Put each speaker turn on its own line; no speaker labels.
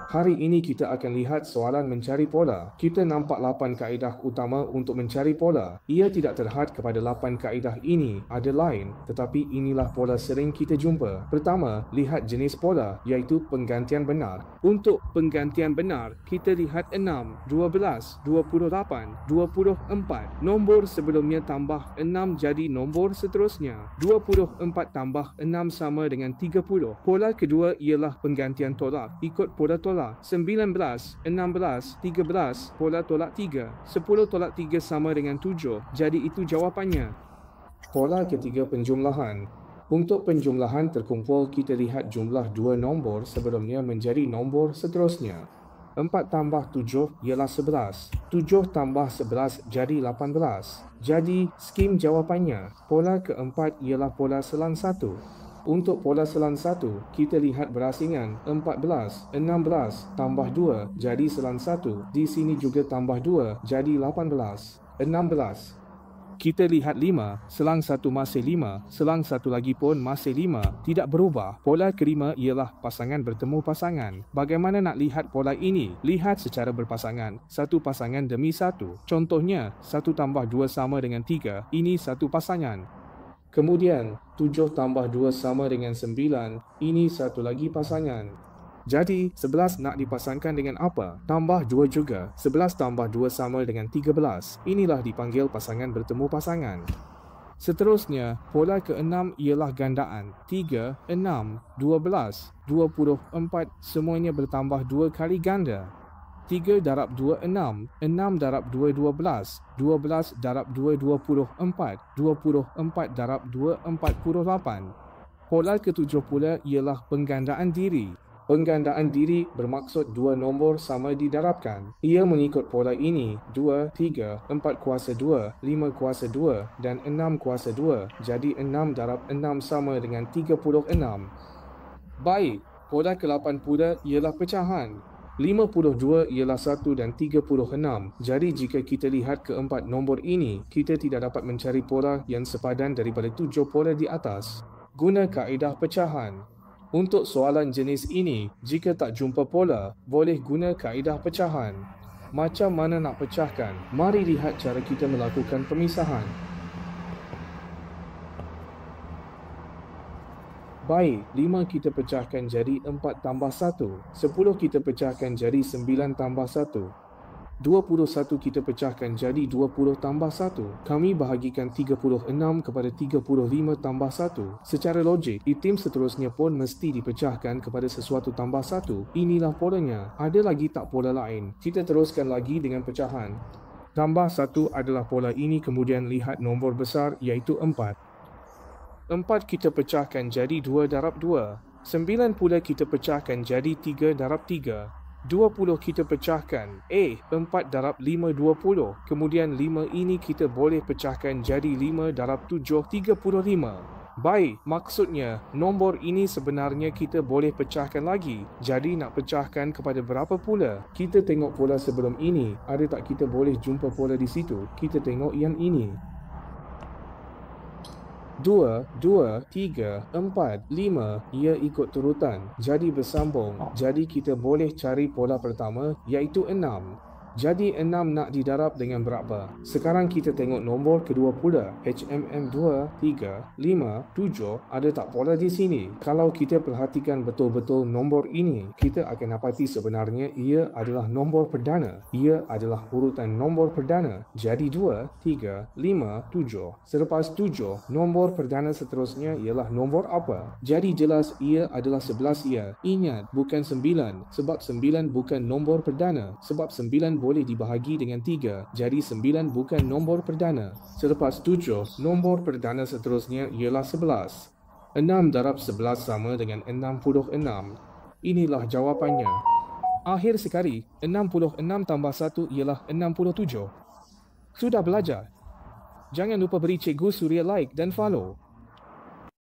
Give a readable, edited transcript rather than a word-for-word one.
Hari ini kita akan lihat soalan mencari pola. Kita nampak 8 kaedah utama untuk mencari pola. Ia tidak terhad kepada 8 kaedah ini ada lain, tetapi inilah pola sering kita jumpa. Pertama, lihat jenis pola, iaitu penggantian benar. Untuk penggantian benar, kita lihat 6, 12, 28, 24. Nombor sebelumnya tambah 6 jadi nombor seterusnya. 24 tambah 6 sama dengan 30. Pola kedua ialah penggantian tolak, ikut pola tolak. 19, 16, 13, pola tolak 3. 10 tolak 3 sama dengan 7. Jadi itu jawapannya. Pola ketiga, penjumlahan. Untuk penjumlahan terkumpul, kita lihat jumlah dua nombor sebelumnya menjadi nombor seterusnya. 4 tambah 7 ialah 11. 7 tambah 11 jadi 18. Jadi skim jawapannya. Pola keempat ialah pola selang 1. Untuk pola selang 1, kita lihat berasingan 14, 16 tambah 2 jadi selang 1. Di sini juga tambah 2 jadi 18, 16. Kita lihat 5, selang 1 masih 5, selang 1 lagi pun masih 5, tidak berubah. Pola kelima ialah pasangan bertemu pasangan. Bagaimana nak lihat pola ini? Lihat secara berpasangan, satu pasangan demi satu. Contohnya, 1 tambah 2 sama dengan 3, ini satu pasangan. Kemudian, 7 tambah 2 sama dengan 9, ini satu lagi pasangan. Jadi, 11 nak dipasangkan dengan apa? Tambah 2 juga. 11 tambah 2 sama dengan 13. Inilah dipanggil pasangan bertemu pasangan. Seterusnya, pola ke-6 ialah gandaan. 3, 6, 12, 24 semuanya bertambah 2 kali ganda. 3 darab 2, 6. 6 darab 2, 12. 12 darab 2, 24. 24 darab 2, 48. Pola ke-7 pula ialah penggandaan diri. Penggandaan diri bermaksud dua nombor sama didarabkan. Ia mengikut pola ini: 2, 3, 4 kuasa 2, 5 kuasa 2 dan 6 kuasa 2. Jadi 6 darab 6 sama dengan 36. Baik, pola ke-8 pula ialah pecahan. 52 ialah 1 dan 36. Jadi jika kita lihat keempat nombor ini, kita tidak dapat mencari pola yang sepadan daripada 7 pola di atas. Guna kaedah pecahan. Untuk soalan jenis ini, jika tak jumpa pola, boleh guna kaedah pecahan. Macam mana nak pecahkan? Mari lihat cara kita melakukan pemisahan. Baik, 5 kita pecahkan jadi 4 tambah 1. 10 kita pecahkan jadi 9 tambah 1. 21 kita pecahkan jadi 20 tambah 1. Kami bahagikan 36 kepada 35 tambah 1. Secara logik, item seterusnya pun mesti dipecahkan kepada sesuatu tambah 1. Inilah polanya. Ada lagi tak pola lain? Kita teruskan lagi dengan pecahan. Tambah 1 adalah pola ini, kemudian lihat nombor besar iaitu 4. 4 kita pecahkan jadi 2 darab 2. 9 pula kita pecahkan jadi 3 darab 3. 20 kita pecahkan. 4 darab 5, 20. Kemudian 5 ini kita boleh pecahkan jadi 5 darab 7, 35. Baik, maksudnya nombor ini sebenarnya kita boleh pecahkan lagi. Jadi nak pecahkan kepada berapa pula? Kita tengok pola sebelum ini. Ada tak kita boleh jumpa pola di situ? Kita tengok yang ini. 2, 2, 3, 4, 5. Ia ikut turutan, jadi bersambung. Jadi kita boleh cari pola pertama iaitu 6. Jadi 6 nak didarab dengan berapa? Sekarang kita tengok nombor kedua pula. HMM 2, 3, 5, 7. Ada tak pola di sini? Kalau kita perhatikan betul-betul nombor ini, kita akan dapati sebenarnya ia adalah nombor perdana. Ia adalah urutan nombor perdana. Jadi 2, 3, 5, 7. Selepas 7, nombor perdana seterusnya ialah nombor apa? Jadi jelas ia adalah 11 ia. Ingat, bukan 9. Sebab 9 bukan nombor perdana. Sebab 9 boleh dibahagi dengan 3. Jadi 9 bukan nombor perdana. Selepas 7, nombor perdana seterusnya ialah 11. 6 darab 11 sama dengan 66. Inilah jawapannya. Akhir sekali, 66 tambah 1 ialah 67. Sudah belajar? Jangan lupa beri Cikgu Suria like dan follow.